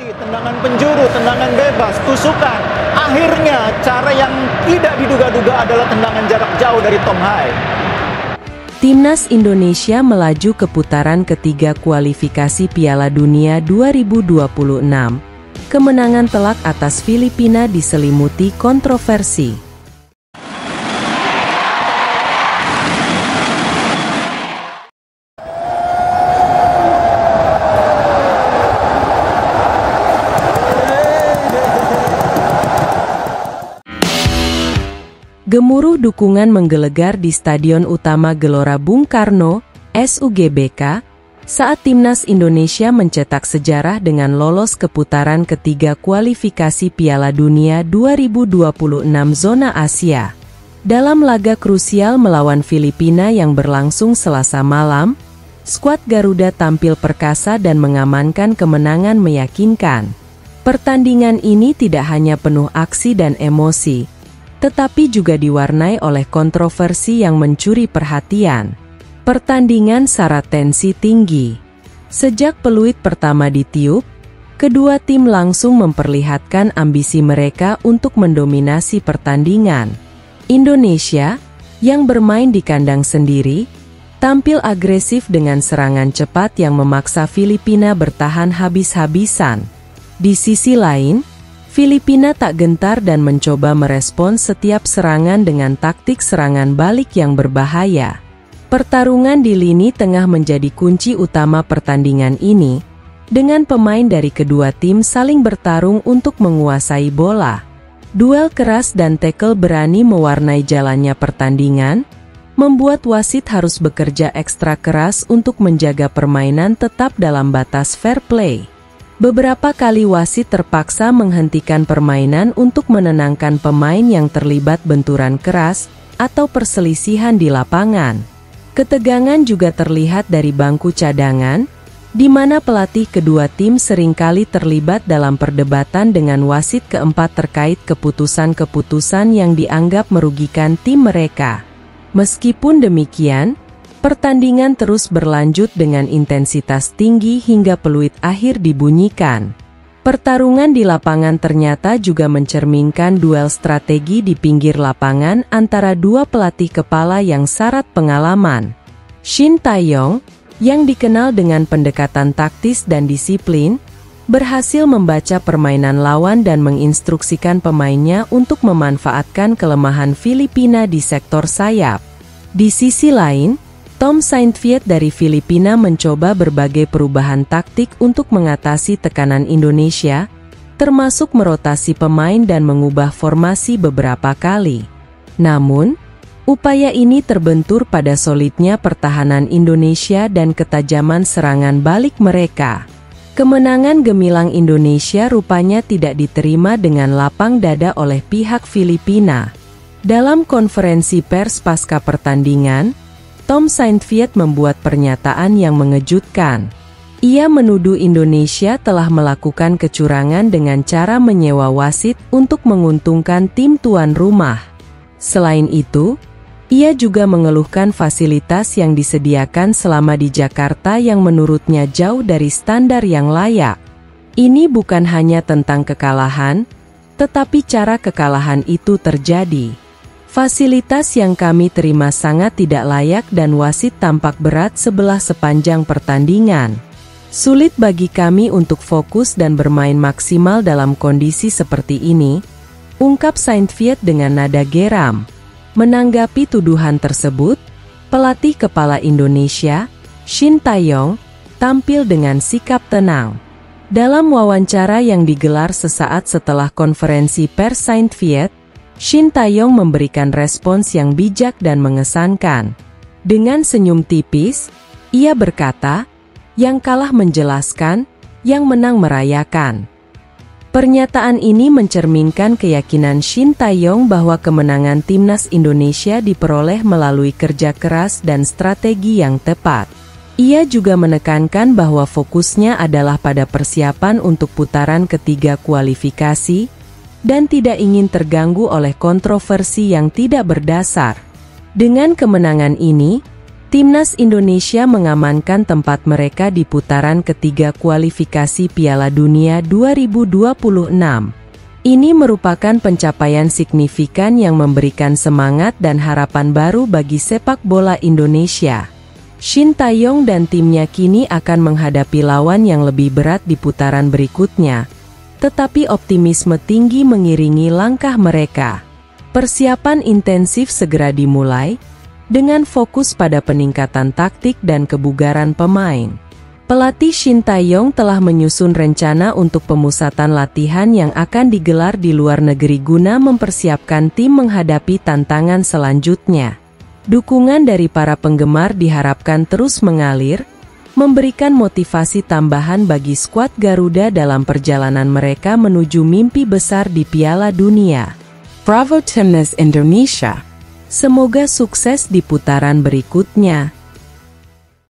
Tendangan penjuru, tendangan bebas, tusukan. Akhirnya cara yang tidak diduga-duga adalah tendangan jarak jauh dari Tom Hai. Timnas Indonesia melaju ke putaran ketiga kualifikasi Piala Dunia 2026. Kemenangan telak atas Filipina diselimuti kontroversi. Gemuruh dukungan menggelegar di Stadion Utama Gelora Bung Karno, SUGBK, saat Timnas Indonesia mencetak sejarah dengan lolos ke putaran ketiga kualifikasi Piala Dunia 2026 zona Asia. Dalam laga krusial melawan Filipina yang berlangsung Selasa malam, skuad Garuda tampil perkasa dan mengamankan kemenangan meyakinkan. Pertandingan ini tidak hanya penuh aksi dan emosi, tetapi juga diwarnai oleh kontroversi yang mencuri perhatian. Pertandingan syarat tensi tinggi. Sejak peluit pertama ditiup, kedua tim langsung memperlihatkan ambisi mereka untuk mendominasi pertandingan. Indonesia, yang bermain di kandang sendiri, tampil agresif dengan serangan cepat yang memaksa Filipina bertahan habis-habisan. Di sisi lain, Filipina tak gentar dan mencoba merespons setiap serangan dengan taktik serangan balik yang berbahaya. Pertarungan di lini tengah menjadi kunci utama pertandingan ini, dengan pemain dari kedua tim saling bertarung untuk menguasai bola. Duel keras dan tackle berani mewarnai jalannya pertandingan, membuat wasit harus bekerja ekstra keras untuk menjaga permainan tetap dalam batas fair play. Beberapa kali wasit terpaksa menghentikan permainan untuk menenangkan pemain yang terlibat benturan keras atau perselisihan di lapangan. Ketegangan juga terlihat dari bangku cadangan, di mana pelatih kedua tim seringkali terlibat dalam perdebatan dengan wasit keempat terkait keputusan-keputusan yang dianggap merugikan tim mereka. Meskipun demikian, pertandingan terus berlanjut dengan intensitas tinggi hingga peluit akhir dibunyikan. Pertarungan di lapangan ternyata juga mencerminkan duel strategi di pinggir lapangan antara dua pelatih kepala yang syarat pengalaman. Shin Tae-yong, yang dikenal dengan pendekatan taktis dan disiplin, berhasil membaca permainan lawan dan menginstruksikan pemainnya untuk memanfaatkan kelemahan Filipina di sektor sayap. Di sisi lain, Tom Saintfiet dari Filipina mencoba berbagai perubahan taktik untuk mengatasi tekanan Indonesia, termasuk merotasi pemain dan mengubah formasi beberapa kali. Namun, upaya ini terbentur pada solidnya pertahanan Indonesia dan ketajaman serangan balik mereka. Kemenangan gemilang Indonesia rupanya tidak diterima dengan lapang dada oleh pihak Filipina. Dalam konferensi pers pasca pertandingan, Tom Saintfiet membuat pernyataan yang mengejutkan. Ia menuduh Indonesia telah melakukan kecurangan dengan cara menyewa wasit untuk menguntungkan tim tuan rumah. Selain itu, ia juga mengeluhkan fasilitas yang disediakan selama di Jakarta yang menurutnya jauh dari standar yang layak. Ini bukan hanya tentang kekalahan, tetapi cara kekalahan itu terjadi. Fasilitas yang kami terima sangat tidak layak dan wasit tampak berat sebelah sepanjang pertandingan. Sulit bagi kami untuk fokus dan bermain maksimal dalam kondisi seperti ini, ungkap Saintfiet dengan nada geram. Menanggapi tuduhan tersebut, pelatih kepala Indonesia, Shin Tae-yong, tampil dengan sikap tenang. Dalam wawancara yang digelar sesaat setelah konferensi pers Saintfiet, Shin Tae-yong memberikan respons yang bijak dan mengesankan. Dengan senyum tipis, ia berkata, "Yang kalah menjelaskan, yang menang merayakan." Pernyataan ini mencerminkan keyakinan Shin Tae-yong bahwa kemenangan Timnas Indonesia diperoleh melalui kerja keras dan strategi yang tepat. Ia juga menekankan bahwa fokusnya adalah pada persiapan untuk putaran ketiga kualifikasi, dan tidak ingin terganggu oleh kontroversi yang tidak berdasar. Dengan kemenangan ini, Timnas Indonesia mengamankan tempat mereka di putaran ketiga kualifikasi Piala Dunia 2026. Ini merupakan pencapaian signifikan yang memberikan semangat dan harapan baru bagi sepak bola Indonesia. Shin Tae-yong dan timnya kini akan menghadapi lawan yang lebih berat di putaran berikutnya. Tetapi optimisme tinggi mengiringi langkah mereka. Persiapan intensif segera dimulai, dengan fokus pada peningkatan taktik dan kebugaran pemain. Pelatih Shin Tae-yong telah menyusun rencana untuk pemusatan latihan yang akan digelar di luar negeri guna mempersiapkan tim menghadapi tantangan selanjutnya. Dukungan dari para penggemar diharapkan terus mengalir, memberikan motivasi tambahan bagi skuad Garuda dalam perjalanan mereka menuju mimpi besar di Piala Dunia. Bravo Timnas Indonesia! Semoga sukses di putaran berikutnya.